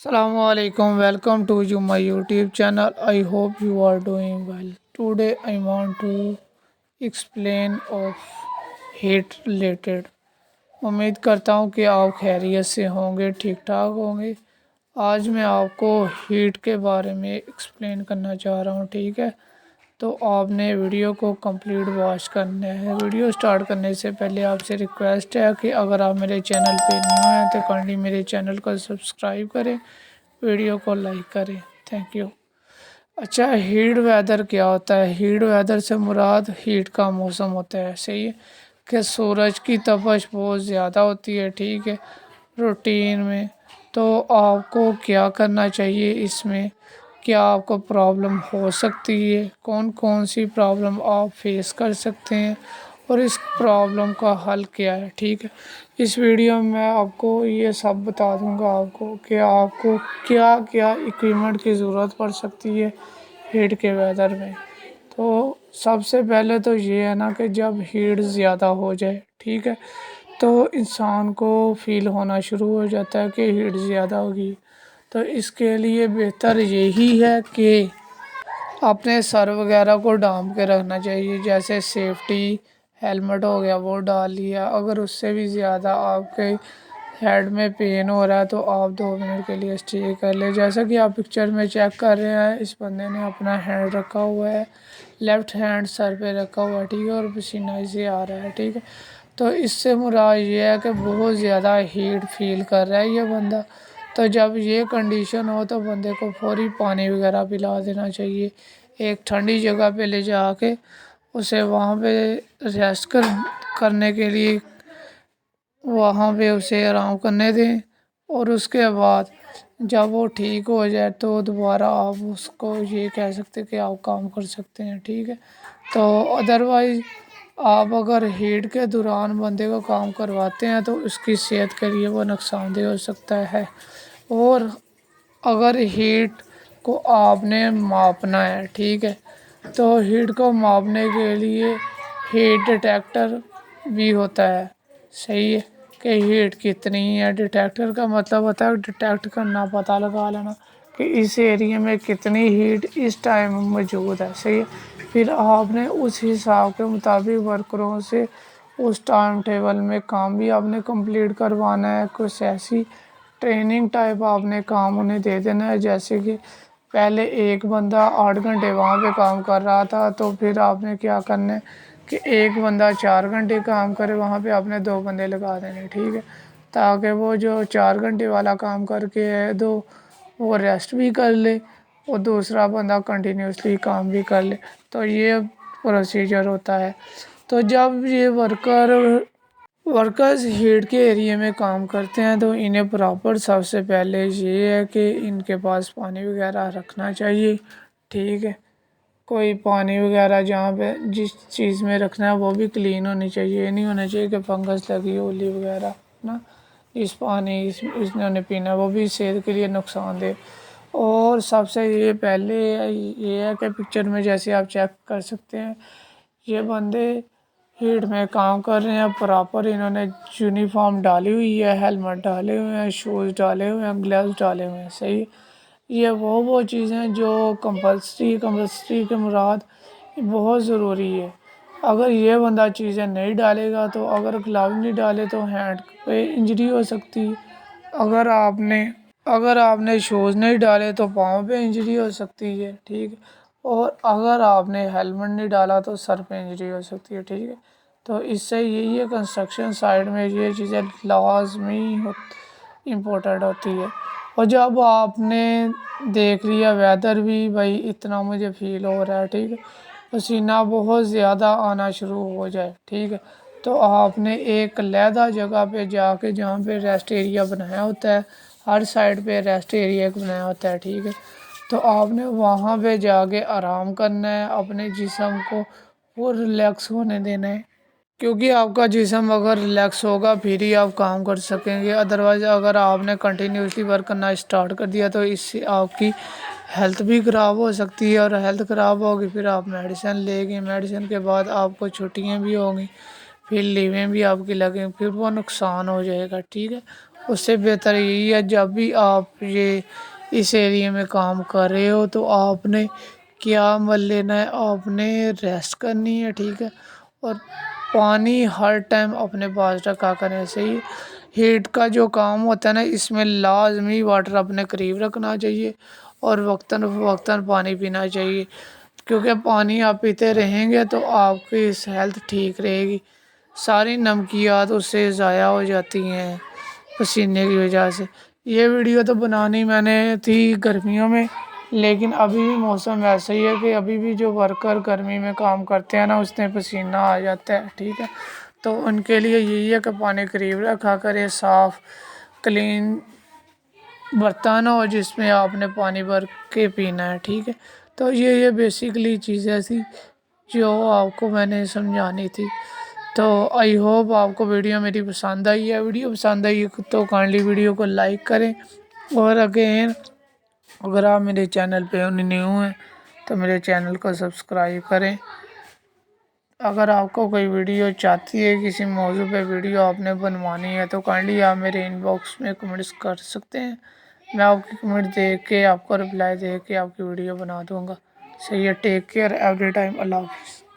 Assalamu alaikum. Welcome to my YouTube channel. I hope you are doing well. Today I want to explain of heat related. उम्मीद करता हूँ कि आप खैरियत से होंगे, ठीक ठाक होंगे। आज मैं आपको हीट के बारे में एक्सप्लेन करना चाह रहा हूँ, ठीक है। तो आपने वीडियो को कंप्लीट वॉच करना है। वीडियो स्टार्ट करने से पहले आपसे रिक्वेस्ट है कि अगर आप मेरे चैनल पे न्यू हैं तो काइंडली मेरे चैनल को सब्सक्राइब करें, वीडियो को लाइक करें। Thank you. अच्छा, हीट वेदर क्या होता है? हीट वेदर से मुराद हीट का मौसम होता है, सही है, कि सूरज की तपश बहुत ज़्यादा होती है, ठीक है, रूटीन में। तो आपको क्या करना चाहिए इसमें, क्या आपको प्रॉब्लम हो सकती है, कौन कौन सी प्रॉब्लम आप फेस कर सकते हैं और इस प्रॉब्लम का हल क्या है, ठीक है। इस वीडियो में मैं आपको ये सब बता दूंगा आपको कि आपको क्या क्या इक्विपमेंट की ज़रूरत पड़ सकती है हीट के वेदर में। तो सबसे पहले तो ये है ना कि जब हीट ज़्यादा हो जाए, ठीक है, तो इंसान को फील होना शुरू हो जाता है कि हीट ज़्यादा होगी। तो इसके लिए बेहतर यही है कि अपने सर वगैरह को ढांप के रखना चाहिए। जैसे सेफ्टी हेलमेट हो गया, वो डाल लिया। अगर उससे भी ज़्यादा आपके हेड में पेन हो रहा है तो आप 2 मिनट के लिए स्टे कर ले। जैसा कि आप पिक्चर में चेक कर रहे हैं, इस बंदे ने अपना हैंड रखा हुआ है, लेफ़्ट हैंड सर पे रखा हुआ है, ठीक है, और पसीना इसे आ रहा है, ठीक है। तो इससे मुराद ये है कि बहुत ज़्यादा हीट फील कर रहा है ये बंदा। तो जब ये कंडीशन हो तो बंदे को फौरी पानी वगैरह पिला देना चाहिए। एक ठंडी जगह पे ले जाके उसे वहाँ पे रेस्ट करने के लिए वहाँ पे उसे आराम करने दें, और उसके बाद जब वो ठीक हो जाए तो दोबारा आप उसको ये कह सकते हैं कि आप काम कर सकते हैं, ठीक है। तो अदरवाइज़ आप अगर हीट के दौरान बंदे को काम करवाते हैं तो उसकी सेहत के लिए वो नुकसानदेह हो सकता है। और अगर हीट को आपने मापना है, ठीक है, तो हीट को मापने के लिए हीट डिटेक्टर भी होता है, सही है, कि हीट कितनी है। डिटेक्टर का मतलब होता है डिटेक्ट करना, पता लगा लेना कि इस एरिया में कितनी हीट इस टाइम मौजूद है, सही है। फिर आपने उस हिसाब के मुताबिक वर्करों से उस टाइम टेबल में काम भी आपने कंप्लीट करवाना है। कुछ ऐसी ट्रेनिंग टाइप आपने काम उन्हें दे देना है, जैसे कि पहले एक बंदा 8 घंटे वहाँ पे काम कर रहा था, तो फिर आपने क्या करना है कि एक बंदा 4 घंटे काम करे, वहाँ पे आपने 2 बंदे लगा देने, ठीक है, ताकि वो जो 4 घंटे वाला काम करके है तो वो रेस्ट भी कर ले और दूसरा बंदा कंटिन्यूसली काम भी कर ले। तो ये प्रोसीजर होता है। तो जब ये वर्कर्स हीट के एरिया में काम करते हैं तो इन्हें प्रॉपर सबसे पहले ये है कि इनके पास पानी वगैरह रखना चाहिए, ठीक है। कोई पानी वगैरह जहाँ पे जिस चीज़ में रखना है वो भी क्लीन होनी चाहिए। ये नहीं होना चाहिए कि फंगस लगी ओली वगैरह ना, इस पानी इसने पीना वो भी सेहत के लिए नुकसानदेह। और सबसे ये पहले ये है कि पिक्चर में जैसे आप चेक कर सकते हैं, ये बंदे हीट में काम कर रहे हैं। प्रॉपर इन्होंने यूनिफॉर्म डाली हुई है, हेलमेट डाले हुए हैं, शूज़ डाले हुए हैं, ग्लव्स डाले हुए हैं, सही। ये वो चीज़ें जो कंपल्सरी के मुराद बहुत ज़रूरी है। अगर ये बंदा चीज़ें नहीं डालेगा तो अगर ग्लव नहीं डाले तो हैंड पे इंजरी हो सकती है। अगर आपने अगर आपने शूज़ नहीं डाले तो पाँव पे इंजरी हो सकती है, ठीक है। और अगर आपने हेलमेट नहीं डाला तो सर पे इंजरी हो सकती है, ठीक है। तो इससे यही है, कंस्ट्रक्शन साइड में ये चीज़ें लाजमी इम्पोर्टेंट होती है। और जब आपने देख लिया वेदर भी भाई इतना मुझे फील हो रहा है, ठीक है, पसीना बहुत ज़्यादा आना शुरू हो जाए, ठीक है, तो आपने एक अलहदा जगह पे जाके जहाँ पे रेस्ट एरिया बनाया होता है, हर साइड पे रेस्ट एरिया एक बनाया होता है, ठीक है, तो आपने वहाँ पे जाके आराम करना है, अपने जिस्म को वो रिलैक्स होने देना है। क्योंकि आपका जिस्म अगर रिलैक्स होगा फिर ही आप काम कर सकेंगे। अदरवाइज़ अगर आपने कंटिन्यूसली वर्क करना स्टार्ट कर दिया तो इससे आपकी हेल्थ भी ख़राब हो सकती है, और हेल्थ ख़राब होगी फिर आप मेडिसिन लेंगे, मेडिसिन के बाद आपको छुट्टियाँ भी होंगी, फिर लीवें भी आपकी लगेंगी, फिर वो नुकसान हो जाएगा, ठीक है। اس سے بہتر یہی ہے جب بھی آپ یہ اس ایریے میں کام کر رہے ہو تو آپ نے کیا عمل لینا ہے، آپ نے ریسٹ کرنی ہے، ٹھیک ہے، اور پانی ہر ٹائم اپنے پاس رکھا کریں۔ صحیح، ہیٹ کا جو کام ہوتا ہے نا، اس میں لازمی واٹر اپنے قریب رکھنا چاہیے اور وقتاً فوقتاً پانی پینا چاہیے، کیونکہ پانی آپ پیتے رہیں گے تو آپ کی ہیلتھ ٹھیک رہے گی۔ ساری نمکیات اس سے ضائع ہو جاتی ہیں پسینے کی وجہ سے۔ یہ ویڈیو تو بنانی میں نے تھی گرمیوں میں، لیکن ابھی بھی موسم ایسا ہی ہے کہ ابھی بھی جو ورکر گرمی میں کام کرتے ہیں نا، اس میں پسینہ آ جاتا ہے، ٹھیک ہے، تو ان کے لیے یہی ہے کہ پانی قریب رکھا کرے، صاف کلین برتن ہو جس میں آپ نے پانی بھر کے پینا ہے، ٹھیک ہے۔ تو یہ بیسیکلی چیزیں تھی جو آپ کو میں نے سمجھانی تھی۔ تو آئی ہوپ آپ کو ویڈیو میری پسند آئی ہے۔ ویڈیو پسند آئی ہے تو کائنڈلی ویڈیو کو لائک کریں، اور اگین اگر آپ میرے چینل پہ نیو ہیں تو میرے چینل کو سبسکرائب کریں۔ اگر آپ کو کوئی ویڈیو چاہتی ہے، کسی موضوع پہ ویڈیو آپ نے بنوانی ہے، تو کائنڈلی آپ میرے ان باکس میں کمنٹس کر سکتے ہیں۔ میں آپ کی کمنٹ دیکھ کے، آپ کو رپلائی دے کے آپ کی ویڈیو بنا دوں گا۔ صحیح ہے، ٹیک کیئر ایوری ٹائم، اللہ حافظ۔